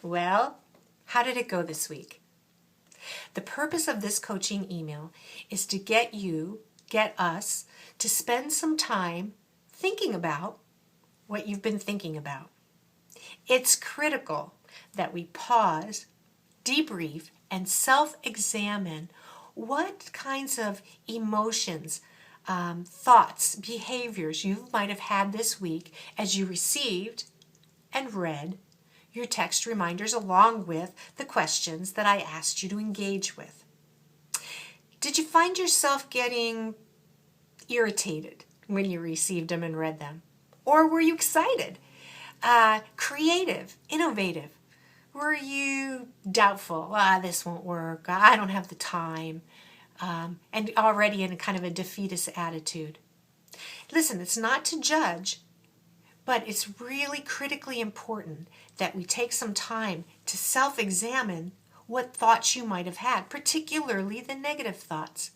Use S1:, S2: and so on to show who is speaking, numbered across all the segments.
S1: Well, how did it go this week? The purpose of this coaching email is to get us, to spend some time thinking about what you've been thinking about. It's critical that we pause, debrief, and self-examine what kinds of emotions, thoughts, behaviors you might have had this week as you received and read your text reminders along with the questions that I asked you to engage with. Did you find yourself getting irritated when you received them and read them? Or were you excited, creative, innovative? Were you doubtful? This won't work. I don't have the time. And already in a kind of a defeatist attitude. Listen, it's not to judge, but it's really critically important that we take some time to self-examine what thoughts you might have had, particularly the negative thoughts.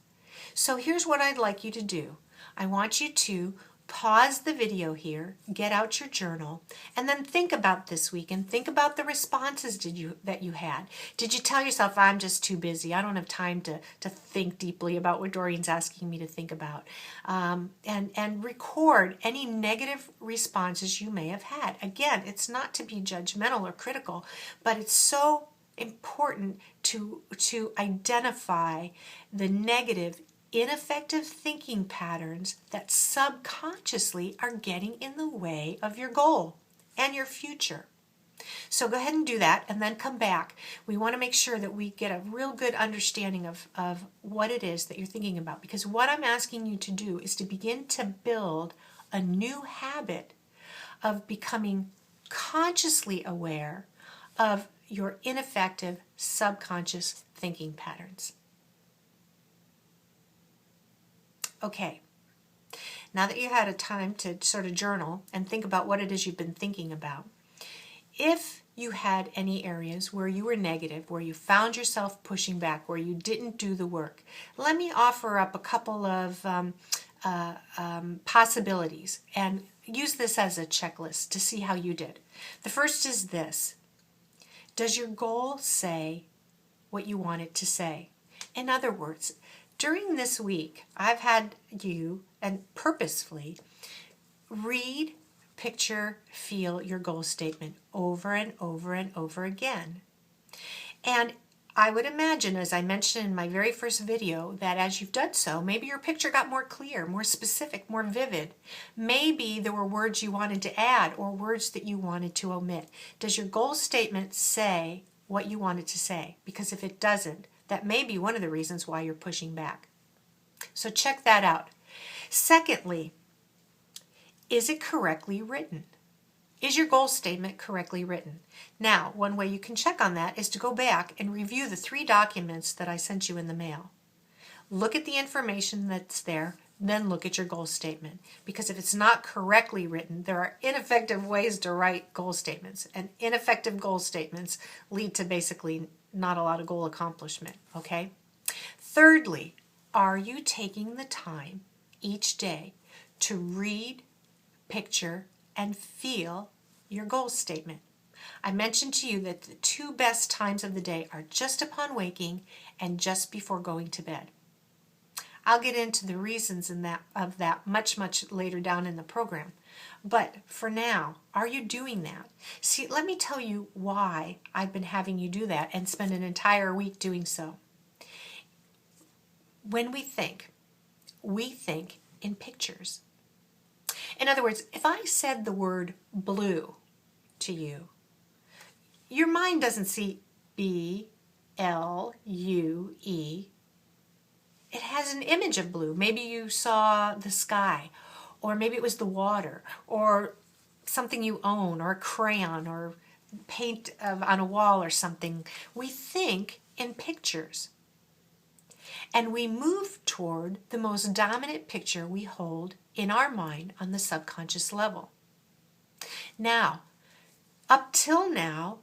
S1: So here's what I'd like you to do. I want you to pause the video here, get out your journal, and then think about this week and think about the responses that you had. Did you tell yourself, I'm just too busy, I don't have time to think deeply about what Doreen's asking me to think about? And record any negative responses you may have had. Again, it's not to be judgmental or critical, but it's so important to identify the negative ineffective thinking patterns that subconsciously are getting in the way of your goal and your future. So go ahead and do that and then come back. We want to make sure that we get a real good understanding of what it is that you're thinking about, because what I'm asking you to do is to begin to build a new habit of becoming consciously aware of your ineffective subconscious thinking patterns. Okay, now that you had a time to sort of journal and think about what it is you've been thinking about, if you had any areas where you were negative, where you found yourself pushing back, where you didn't do the work, let me offer up a couple of possibilities and use this as a checklist to see how you did. The first is this. Does your goal say what you want it to say? In other words, during this week, I've had you, and purposefully, read, picture, feel your goal statement over and over and over again. And I would imagine, as I mentioned in my very first video, that as you've done so, maybe your picture got more clear, more specific, more vivid. Maybe there were words you wanted to add or words that you wanted to omit. Does your goal statement say what you want it to say? Because if it doesn't, that may be one of the reasons why you're pushing back. So check that out. Secondly, is it correctly written? Is your goal statement correctly written? Now, one way you can check on that is to go back and review the 3 documents that I sent you in the mail. Look at the information that's there, then look at your goal statement. Because if it's not correctly written, there are ineffective ways to write goal statements. And ineffective goal statements lead to basically not a lot of goal accomplishment, okay? Thirdly, are you taking the time each day to read, picture, and feel your goal statement? I mentioned to you that the 2 best times of the day are just upon waking and just before going to bed. I'll get into the reasons of that much later down in the program. But for now, are you doing that? See, let me tell you why I've been having you do that and spend an entire week doing so. When we think in pictures. In other words, if I said the word blue to you, your mind doesn't see B-L-U-E. It has an image of blue. Maybe you saw the sky, or maybe it was the water, or something you own, or a crayon, or paint on a wall or something. We think in pictures. And we move toward the most dominant picture we hold in our mind on the subconscious level. Now, up till now,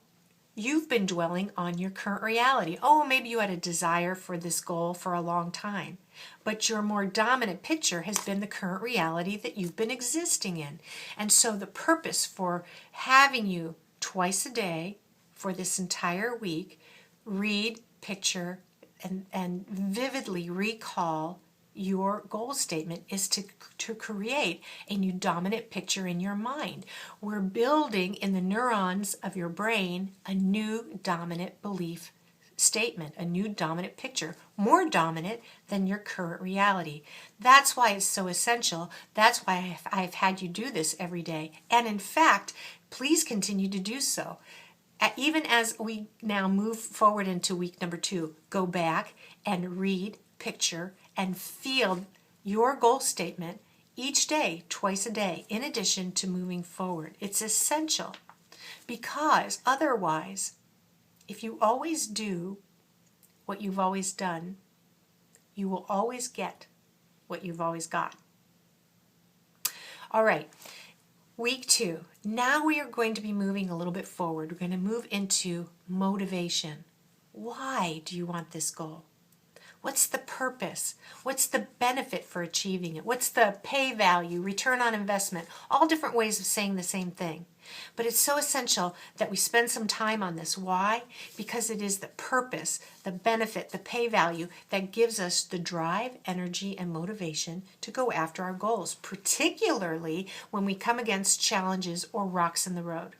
S1: you've been dwelling on your current reality. Oh, maybe you had a desire for this goal for a long time, but your more dominant picture has been the current reality that you've been existing in. And so the purpose for having you twice a day for this entire week, read, picture, and vividly recall your goal statement is to create a new dominant picture in your mind. We're building in the neurons of your brain a new dominant belief statement, a new dominant picture, more dominant than your current reality. That's why it's so essential. That's why I've had you do this every day. And in fact, please continue to do so. Even as we now move forward into week number 2, go back and read, picture, and feel your goal statement each day, twice a day, in addition to moving forward. It's essential because otherwise, if you always do what you've always done, you will always get what you've always got. All right, week 2. Now we are going to be moving a little bit forward. We're going to move into motivation. Why do you want this goal? What's the purpose? What's the benefit for achieving it? What's the pay value, return on investment? All different ways of saying the same thing. But it's so essential that we spend some time on this. Why? Because it is the purpose, the benefit, the pay value that gives us the drive, energy, and motivation to go after our goals, particularly when we come against challenges or rocks in the road.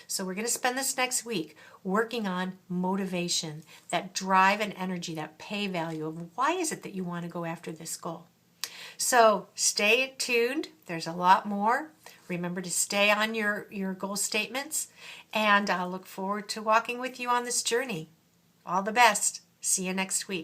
S1: So we're going to spend this next week working on motivation, that drive and energy, that pay value of why is it that you want to go after this goal. So stay tuned. There's a lot more. Remember to stay on your goal statements, and I'll look forward to walking with you on this journey. All the best. See you next week.